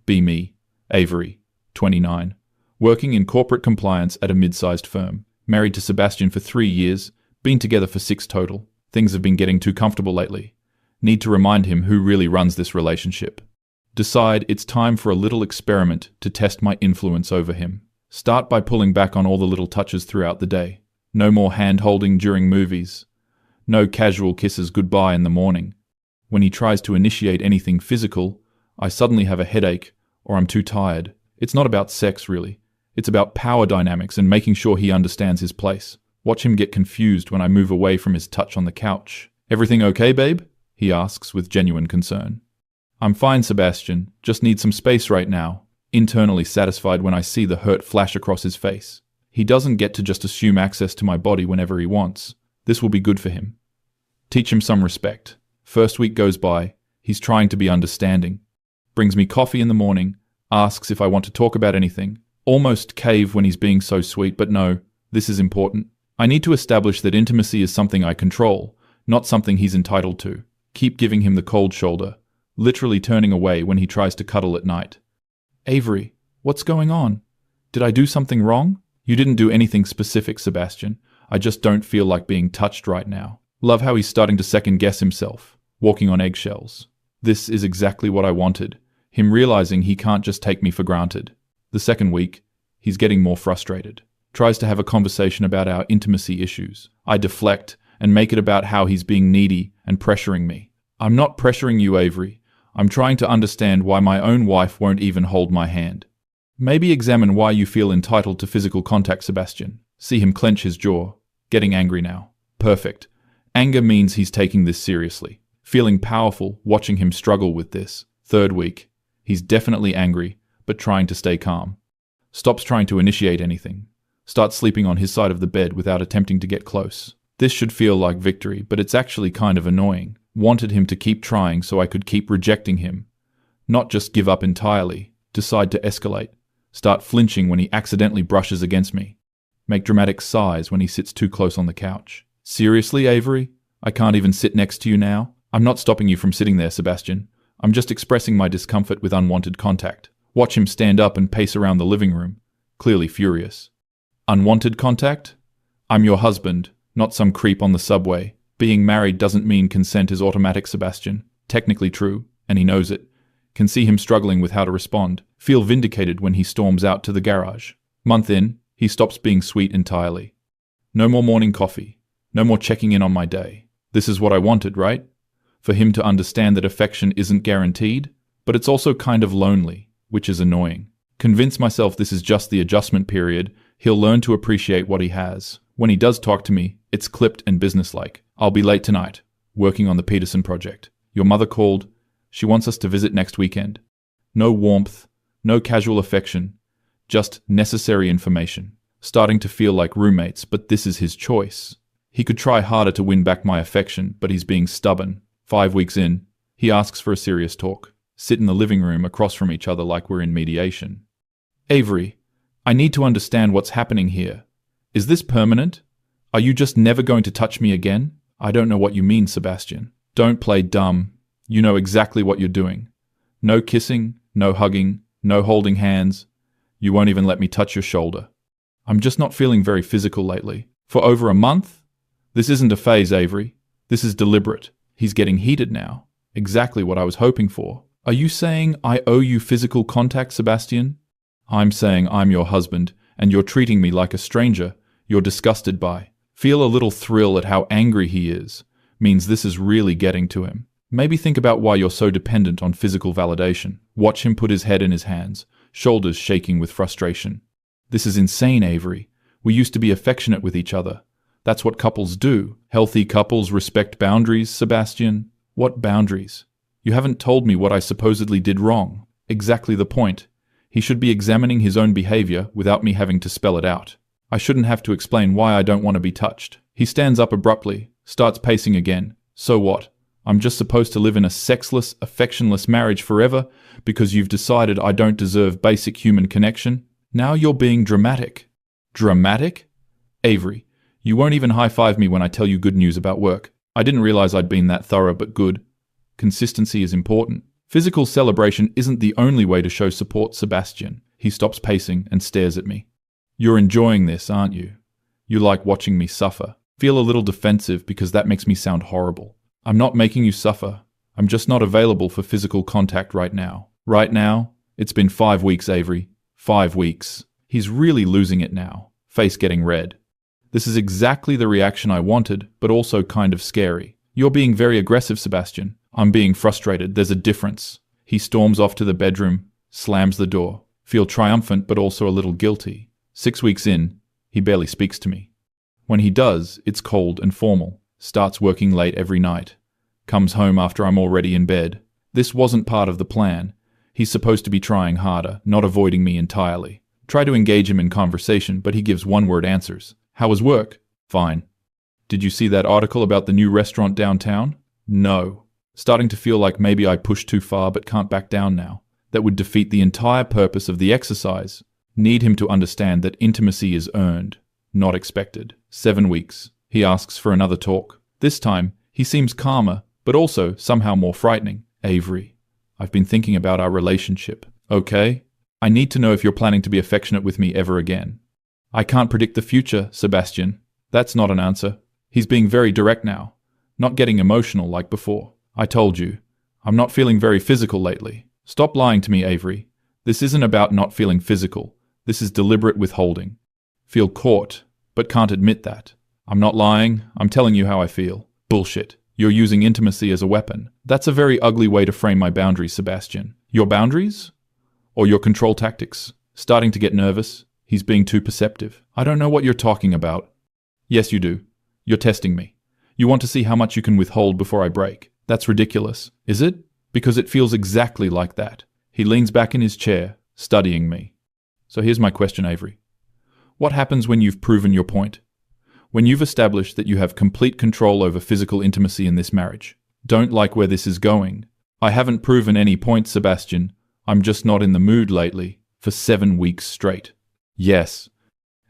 Be me, Avery, 29. Working in corporate compliance at a mid-sized firm. Married to Sebastian for 3 years, been together for 6 total. Things have been getting too comfortable lately. Need to remind him who really runs this relationship. Decide it's time for a little experiment to test my influence over him. Start by pulling back on all the little touches throughout the day. No more hand-holding during movies. No casual kisses goodbye in the morning. When he tries to initiate anything physical, I suddenly have a headache or I'm too tired. It's not about sex, really. It's about power dynamics and making sure he understands his place. Watch him get confused when I move away from his touch on the couch. Everything okay, babe? He asks with genuine concern. I'm fine, Sebastian. Just need some space right now. Internally satisfied when I see the hurt flash across his face. He doesn't get to just assume access to my body whenever he wants. This will be good for him. Teach him some respect. First week goes by. He's trying to be understanding. Brings me coffee in the morning. Asks if I want to talk about anything. Almost cave when he's being so sweet, but no, this is important. I need to establish that intimacy is something I control, not something he's entitled to. Keep giving him the cold shoulder, literally turning away when he tries to cuddle at night. Avery, what's going on? Did I do something wrong? You didn't do anything specific, Sebastian. I just don't feel like being touched right now. Love how he's starting to second-guess himself, walking on eggshells. This is exactly what I wanted, him realizing he can't just take me for granted. The second week, he's getting more frustrated. Tries to have a conversation about our intimacy issues. I deflect and make it about how he's being needy and pressuring me. I'm not pressuring you, Avery. I'm trying to understand why my own wife won't even hold my hand. Maybe examine why you feel entitled to physical contact, Sebastian. See him clench his jaw. Getting angry now. Perfect. Anger means he's taking this seriously. Feeling powerful, watching him struggle with this. Third week. He's definitely angry, but trying to stay calm. Stops trying to initiate anything. Starts sleeping on his side of the bed without attempting to get close. This should feel like victory, but it's actually kind of annoying. Wanted him to keep trying so I could keep rejecting him. Not just give up entirely. Decide to escalate. Start flinching when he accidentally brushes against me. Make dramatic sighs when he sits too close on the couch. Seriously, Avery? I can't even sit next to you now? I'm not stopping you from sitting there, Sebastian. I'm just expressing my discomfort with unwanted contact. Watch him stand up and pace around the living room, clearly furious. Unwanted contact? I'm your husband, not some creep on the subway. Being married doesn't mean consent is automatic, Sebastian. Technically true, and he knows it. Can see him struggling with how to respond. Feel vindicated when he storms out to the garage. Month in, he stops being sweet entirely. No more morning coffee. No more checking in on my day. This is what I wanted, right? For him to understand that affection isn't guaranteed, but it's also kind of lonely, which is annoying. Convince myself this is just the adjustment period. He'll learn to appreciate what he has. When he does talk to me, it's clipped and businesslike. I'll be late tonight, working on the Peterson project. Your mother called. She wants us to visit next weekend. No warmth, no casual affection, just necessary information. Starting to feel like roommates, but this is his choice. He could try harder to win back my affection, but he's being stubborn. 5 weeks in, he asks for a serious talk. Sit in the living room across from each other like we're in mediation. Avery, I need to understand what's happening here. Is this permanent? Are you just never going to touch me again? I don't know what you mean, Sebastian. Don't play dumb. You know exactly what you're doing. No kissing, no hugging, no holding hands. You won't even let me touch your shoulder. I'm just not feeling very physical lately. For over a month? This isn't a phase, Avery. This is deliberate. He's getting heated now. Exactly what I was hoping for. Are you saying I owe you physical contact, Sebastian? I'm saying I'm your husband, and you're treating me like a stranger you're disgusted by. Feel a little thrill at how angry he is. Means this is really getting to him. Maybe think about why you're so dependent on physical validation. Watch him put his head in his hands, shoulders shaking with frustration. This is insane, Avery. We used to be affectionate with each other. That's what couples do. Healthy couples respect boundaries, Sebastian. What boundaries? You haven't told me what I supposedly did wrong. Exactly the point. He should be examining his own behavior without me having to spell it out. I shouldn't have to explain why I don't want to be touched. He stands up abruptly, starts pacing again. So what? I'm just supposed to live in a sexless, affectionless marriage forever because you've decided I don't deserve basic human connection? Now you're being dramatic. Dramatic? Avery, you won't even high-five me when I tell you good news about work. I didn't realize I'd been that thorough, but good. Consistency is important. Physical celebration isn't the only way to show support, Sebastian. He stops pacing and stares at me. You're enjoying this, aren't you? You like watching me suffer. Feel a little defensive because that makes me sound horrible. I'm not making you suffer. I'm just not available for physical contact right now. Right now? It's been 5 weeks, Avery. 5 weeks. He's really losing it now, face getting red. This is exactly the reaction I wanted, but also kind of scary. You're being very aggressive, Sebastian. I'm being frustrated. There's a difference. He storms off to the bedroom, slams the door. Feel triumphant, but also a little guilty. 6 weeks in, he barely speaks to me. When he does, it's cold and formal. Starts working late every night. Comes home after I'm already in bed. This wasn't part of the plan. He's supposed to be trying harder, not avoiding me entirely. Try to engage him in conversation, but he gives one-word answers. How was work? Fine. Did you see that article about the new restaurant downtown? No. Starting to feel like maybe I pushed too far but can't back down now. That would defeat the entire purpose of the exercise. Need him to understand that intimacy is earned, not expected. 7 weeks. He asks for another talk. This time, he seems calmer, but also somehow more frightening. Avery, I've been thinking about our relationship. Okay? I need to know if you're planning to be affectionate with me ever again. I can't predict the future, Sebastian. That's not an answer. He's being very direct now, not getting emotional like before. I told you, I'm not feeling very physical lately. Stop lying to me, Avery. This isn't about not feeling physical. This is deliberate withholding. Feel caught, but can't admit that. I'm not lying. I'm telling you how I feel. Bullshit. You're using intimacy as a weapon. That's a very ugly way to frame my boundaries, Sebastian. Your boundaries? Or your control tactics? Starting to get nervous. He's being too perceptive. I don't know what you're talking about. Yes, you do. You're testing me. You want to see how much you can withhold before I break. That's ridiculous. Is it? Because it feels exactly like that. He leans back in his chair, studying me. So here's my question, Avery. What happens when you've proven your point? When you've established that you have complete control over physical intimacy in this marriage? Don't like where this is going. I haven't proven any point, Sebastian. I'm just not in the mood lately. For 7 weeks straight. Yes.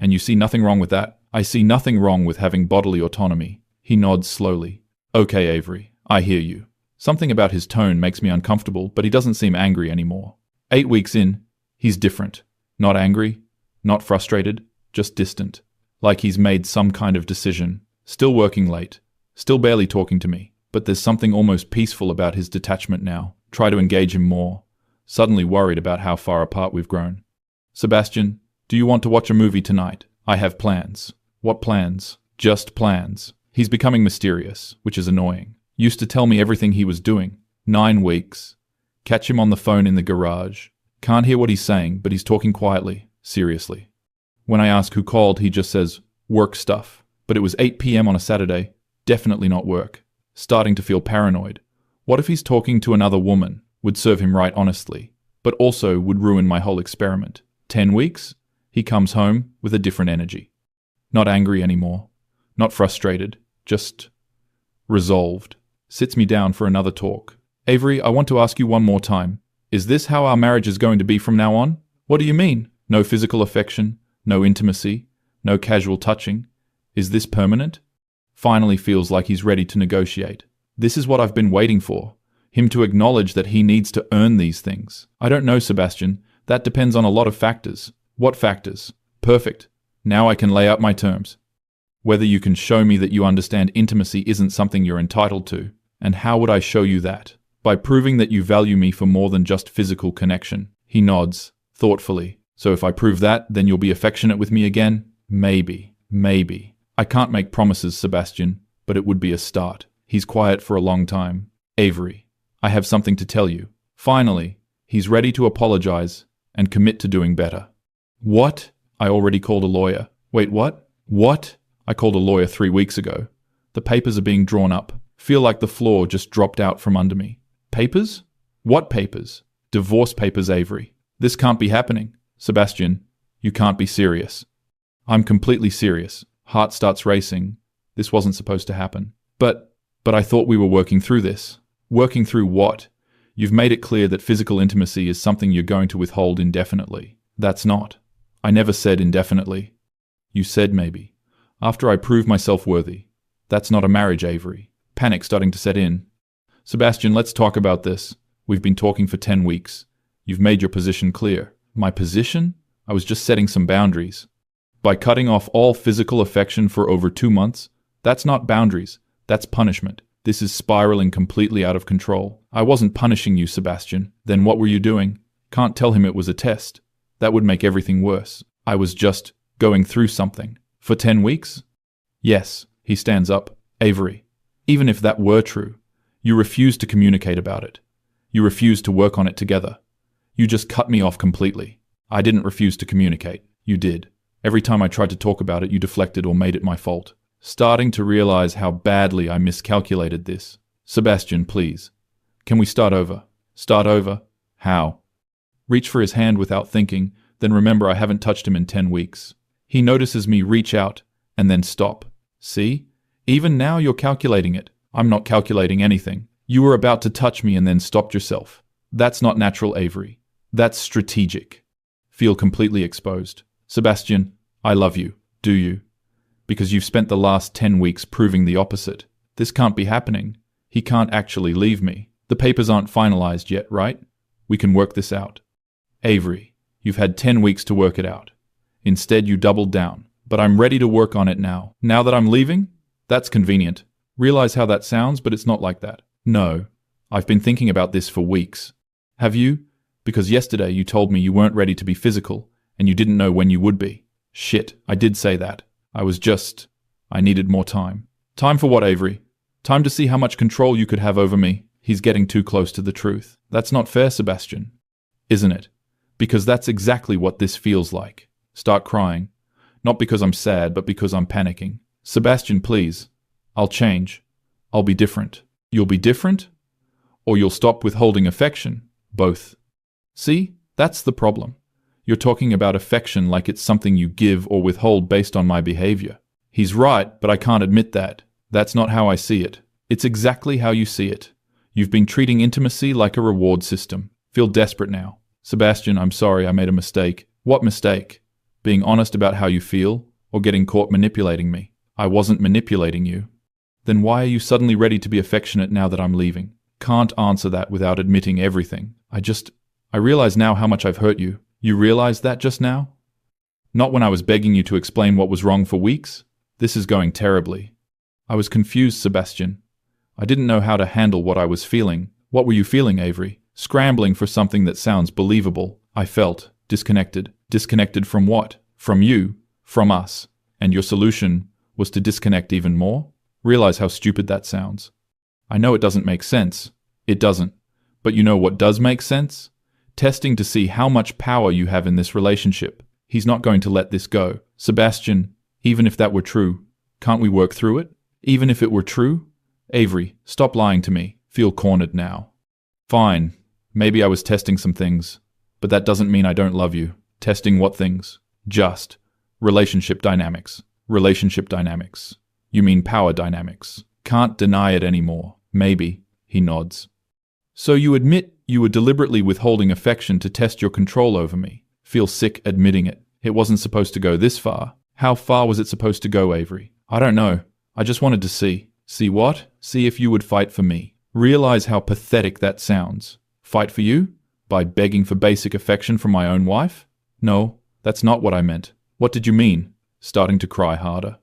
And you see nothing wrong with that? I see nothing wrong with having bodily autonomy. He nods slowly. Okay, Avery. I hear you. Something about his tone makes me uncomfortable, but he doesn't seem angry anymore. 8 weeks in, he's different. Not angry, not frustrated, just distant. Like he's made some kind of decision. Still working late. Still barely talking to me. But there's something almost peaceful about his detachment now. Try to engage him more. Suddenly worried about how far apart we've grown. Sebastian, do you want to watch a movie tonight? I have plans. What plans? Just plans. He's becoming mysterious, which is annoying. Used to tell me everything he was doing. 9 weeks. Catch him on the phone in the garage. Can't hear what he's saying, but he's talking quietly, seriously. When I ask who called, he just says, work stuff. But it was 8 p.m. on a Saturday. Definitely not work. Starting to feel paranoid. What if he's talking to another woman? Would serve him right, honestly. But also would ruin my whole experiment. 10 weeks? He comes home with a different energy. Not angry anymore. Not frustrated. Just resolved. Sits me down for another talk. Avery, I want to ask you one more time. Is this how our marriage is going to be from now on? What do you mean? No physical affection? No intimacy? No casual touching? Is this permanent? Finally feels like he's ready to negotiate. This is what I've been waiting for. Him to acknowledge that he needs to earn these things. I don't know, Sebastian. That depends on a lot of factors. What factors? Perfect. Now I can lay out my terms. Whether you can show me that you understand intimacy isn't something you're entitled to. And how would I show you that? By proving that you value me for more than just physical connection. He nods, thoughtfully. So if I prove that, then you'll be affectionate with me again? Maybe. I can't make promises, Sebastian, but it would be a start. He's quiet for a long time. Avery, I have something to tell you. Finally, he's ready to apologize and commit to doing better. What? I already called a lawyer. Wait, what? What? I called a lawyer 3 weeks ago. The papers are being drawn up. Feel like the floor just dropped out from under me. Papers? What papers? Divorce papers, Avery. This can't be happening. Sebastian, you can't be serious. I'm completely serious. Heart starts racing. This wasn't supposed to happen. But I thought we were working through this. Working through what? You've made it clear that physical intimacy is something you're going to withhold indefinitely. That's not. I never said indefinitely. You said maybe. After I prove myself worthy. That's not a marriage, Avery. Panic starting to set in. Sebastian, let's talk about this. We've been talking for 10 weeks. You've made your position clear. My position? I was just setting some boundaries. By cutting off all physical affection for over 2 months, that's not boundaries, that's punishment. This is spiraling completely out of control. I wasn't punishing you, Sebastian. Then what were you doing? Can't tell him it was a test. That would make everything worse. I was just going through something. For 10 weeks? Yes, he stands up. Avery, even if that were true, you refused to communicate about it. You refused to work on it together. You just cut me off completely. I didn't refuse to communicate. You did. Every time I tried to talk about it, you deflected or made it my fault. Starting to realize how badly I miscalculated this. Sebastian, please. Can we start over? Start over? How? Reach for his hand without thinking, then remember I haven't touched him in 10 weeks. He notices me reach out, and then stop. See? Even now you're calculating it. I'm not calculating anything. You were about to touch me and then stopped yourself. That's not natural, Avery. That's strategic. Feel completely exposed. Sebastian, I love you. Do you? Because you've spent the last 10 weeks proving the opposite. This can't be happening. He can't actually leave me. The papers aren't finalized yet, right? We can work this out. Avery, you've had 10 weeks to work it out. Instead, you doubled down. But I'm ready to work on it now. Now that I'm leaving? That's convenient. Realize how that sounds, but it's not like that. No. I've been thinking about this for weeks. Have you? Because yesterday you told me you weren't ready to be physical, and you didn't know when you would be. Shit, I did say that. I needed more time. Time for what, Avery? Time to see how much control you could have over me. He's getting too close to the truth. That's not fair, Sebastian. Isn't it? Because that's exactly what this feels like. Start crying. Not because I'm sad, but because I'm panicking. Sebastian, please. I'll change. I'll be different. You'll be different? Or you'll stop withholding affection? Both. See? That's the problem. You're talking about affection like it's something you give or withhold based on my behavior. He's right, but I can't admit that. That's not how I see it. It's exactly how you see it. You've been treating intimacy like a reward system. Feel desperate now. Sebastian, I'm sorry I made a mistake. What mistake? Being honest about how you feel, or getting caught manipulating me? I wasn't manipulating you. Then why are you suddenly ready to be affectionate now that I'm leaving? Can't answer that without admitting everything. I realize now how much I've hurt you. You realized that just now? Not when I was begging you to explain what was wrong for weeks? This is going terribly. I was confused, Sebastian. I didn't know how to handle what I was feeling. What were you feeling, Avery? Scrambling for something that sounds believable. I felt disconnected. Disconnected from what? From you. From us. And your solution was to disconnect even more? Realize how stupid that sounds. I know it doesn't make sense. It doesn't. But you know what does make sense? Testing to see how much power you have in this relationship. He's not going to let this go. Sebastian, even if that were true, can't we work through it? Even if it were true? Avery, stop lying to me. Feel cornered now. Fine. Maybe I was testing some things. But that doesn't mean I don't love you. Testing what things? Just. Relationship dynamics. Relationship dynamics. You mean power dynamics. Can't deny it anymore. Maybe. He nods. So you admit you were deliberately withholding affection to test your control over me. Feel sick admitting it. It wasn't supposed to go this far. How far was it supposed to go, Avery? I don't know. I just wanted to see. See what? See if you would fight for me. Realize how pathetic that sounds. Fight for you? By begging for basic affection from my own wife? No, that's not what I meant. What did you mean? Starting to cry harder.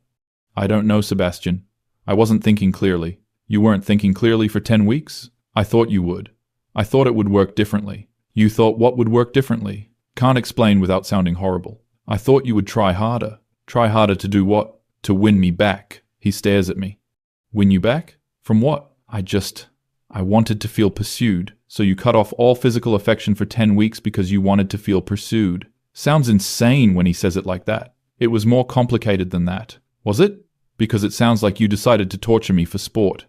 I don't know, Sebastian. I wasn't thinking clearly. You weren't thinking clearly for 10 weeks? I thought you would. I thought it would work differently. You thought what would work differently? Can't explain without sounding horrible. I thought you would try harder. Try harder to do what? To win me back. He stares at me. Win you back? From what? I wanted to feel pursued. So you cut off all physical affection for 10 weeks because you wanted to feel pursued. Sounds insane when he says it like that. It was more complicated than that. Was it? Because it sounds like you decided to torture me for sport.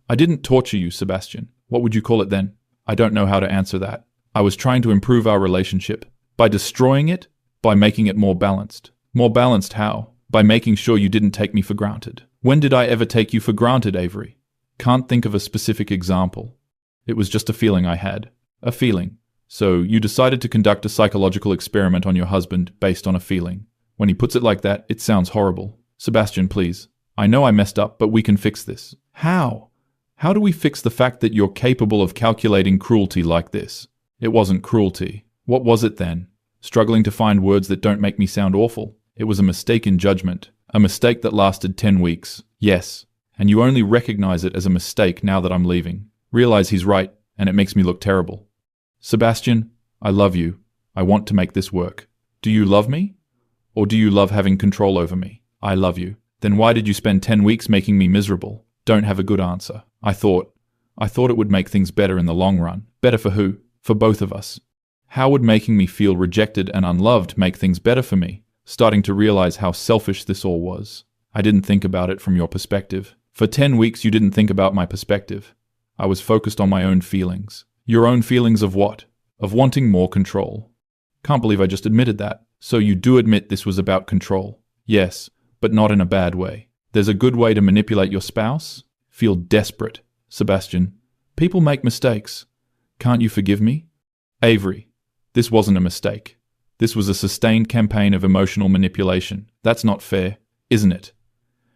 I didn't torture you, Sebastian. What would you call it then? I don't know how to answer that. I was trying to improve our relationship. By destroying it? By making it more balanced. More balanced how? By making sure you didn't take me for granted. When did I ever take you for granted, Avery? Can't think of a specific example. It was just a feeling I had. A feeling. So you decided to conduct a psychological experiment on your husband based on a feeling. When he puts it like that, it sounds horrible. Sebastian, please. I know I messed up, but we can fix this. How? How do we fix the fact that you're capable of calculating cruelty like this? It wasn't cruelty. What was it then? Struggling to find words that don't make me sound awful. It was a mistake in judgment. A mistake that lasted 10 weeks. Yes. And you only recognize it as a mistake now that I'm leaving. Realize he's right, and it makes me look terrible. Sebastian, I love you. I want to make this work. Do you love me? Or do you love having control over me? I love you. Then why did you spend 10 weeks making me miserable? Don't have a good answer. I thought it would make things better in the long run. Better for who? For both of us. How would making me feel rejected and unloved make things better for me? Starting to realize how selfish this all was. I didn't think about it from your perspective. For 10 weeks you didn't think about my perspective. I was focused on my own feelings. Your own feelings of what? Of wanting more control. Can't believe I just admitted that. So you do admit this was about control? Yes, but not in a bad way. There's a good way to manipulate your spouse? Feel desperate. Sebastian, people make mistakes. Can't you forgive me? Avery, this wasn't a mistake. This was a sustained campaign of emotional manipulation. That's not fair, isn't it?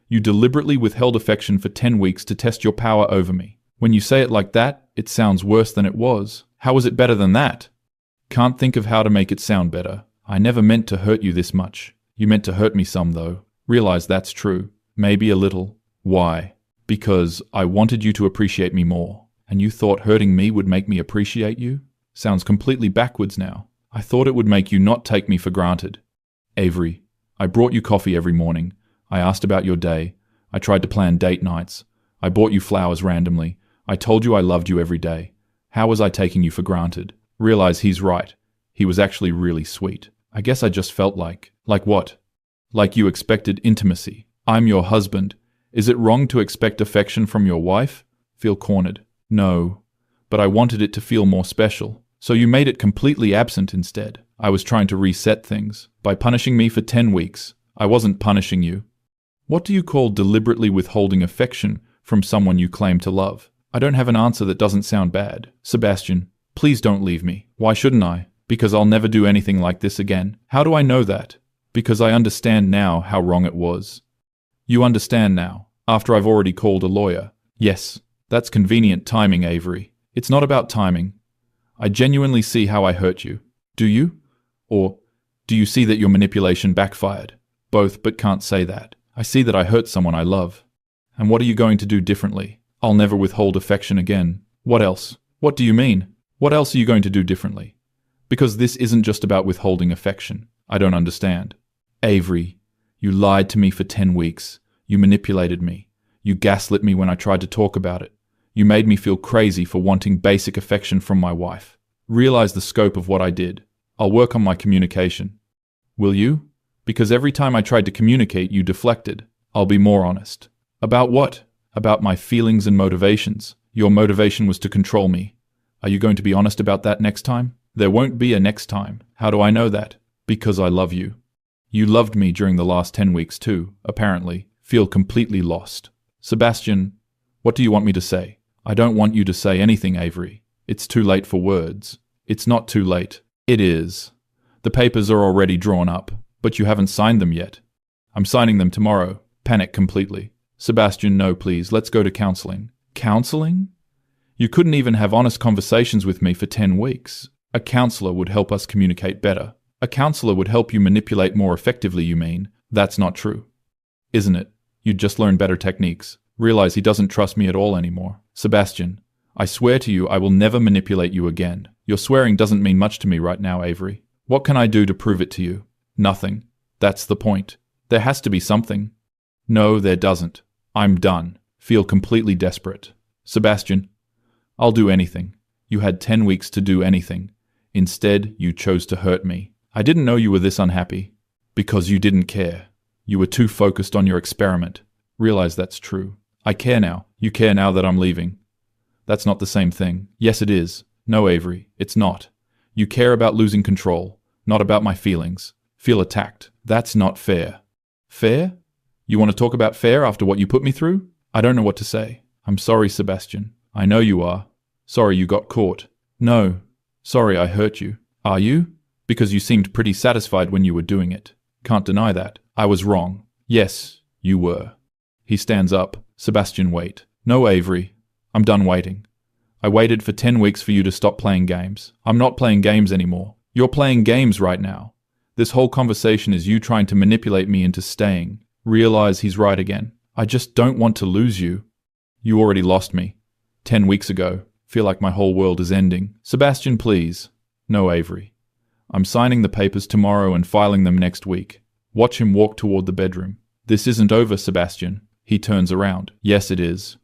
You deliberately withheld affection for 10 weeks to test your power over me. When you say it like that, it sounds worse than it was. How was it better than that? Can't think of how to make it sound better. I never meant to hurt you this much. You meant to hurt me some, though. Realize that's true. Maybe a little. Why? Because I wanted you to appreciate me more. And you thought hurting me would make me appreciate you? Sounds completely backwards now. I thought it would make you not take me for granted. Avery, I brought you coffee every morning. I asked about your day. I tried to plan date nights. I bought you flowers randomly. I told you I loved you every day. How was I taking you for granted? Realize he's right. He was actually really sweet. I guess I just felt like what? Like you expected intimacy. I'm your husband. Is it wrong to expect affection from your wife? Feel cornered. No, but I wanted it to feel more special. So you made it completely absent instead. I was trying to reset things. By punishing me for 10 weeks, I wasn't punishing you. What do you call deliberately withholding affection from someone you claim to love? I don't have an answer that doesn't sound bad. Sebastian, please don't leave me. Why shouldn't I? Because I'll never do anything like this again. How do I know that? Because I understand now how wrong it was. You understand now, after I've already called a lawyer. Yes, that's convenient timing, Avery. It's not about timing. I genuinely see how I hurt you. Do you? Or do you see that your manipulation backfired? Both, but can't say that. I see that I hurt someone I love. And what are you going to do differently? I'll never withhold affection again. What else? What do you mean? What else are you going to do differently? Because this isn't just about withholding affection. I don't understand. Avery, you lied to me for 10 weeks. You manipulated me. You gaslit me when I tried to talk about it. You made me feel crazy for wanting basic affection from my wife. Realize the scope of what I did. I'll work on my communication. Will you? Because every time I tried to communicate, you deflected. I'll be more honest. About what? About my feelings and motivations. Your motivation was to control me. Are you going to be honest about that next time? There won't be a next time. How do I know that? Because I love you. You loved me during the last 10 weeks too, apparently. Feel completely lost. Sebastian, what do you want me to say? I don't want you to say anything, Avery. It's too late for words. It's not too late. It is. The papers are already drawn up, but you haven't signed them yet. I'm signing them tomorrow. Panic completely. Sebastian, no, please. Let's go to counseling. Counseling? You couldn't even have honest conversations with me for 10 weeks. A counselor would help us communicate better. A counselor would help you manipulate more effectively, you mean? That's not true. Isn't it? You'd just learn better techniques. Realize he doesn't trust me at all anymore. Sebastian, I swear to you I will never manipulate you again. Your swearing doesn't mean much to me right now, Avery. What can I do to prove it to you? Nothing. That's the point. There has to be something. No, there doesn't. I'm done. Feel completely desperate. Sebastian, I'll do anything. You had 10 weeks to do anything. Instead, you chose to hurt me. I didn't know you were this unhappy. Because you didn't care. You were too focused on your experiment. Realize that's true. I care now. You care now that I'm leaving. That's not the same thing. Yes, it is. No, Avery, it's not. You care about losing control, not about my feelings. Feel attacked. That's not fair. Fair? You want to talk about fair after what you put me through? I don't know what to say. I'm sorry, Sebastian. I know you are. Sorry you got caught. No. Sorry I hurt you. Are you? Because you seemed pretty satisfied when you were doing it. Can't deny that. I was wrong. Yes, you were. He stands up. Sebastian, wait. No, Avery. I'm done waiting. I waited for 10 weeks for you to stop playing games. I'm not playing games anymore. You're playing games right now. This whole conversation is you trying to manipulate me into staying. Realize he's right again. I just don't want to lose you. You already lost me. 10 weeks ago. Feel like my whole world is ending. Sebastian, please. No, Avery. I'm signing the papers tomorrow and filing them next week. Watch him walk toward the bedroom. This isn't over, Sebastian. He turns around. Yes, it is.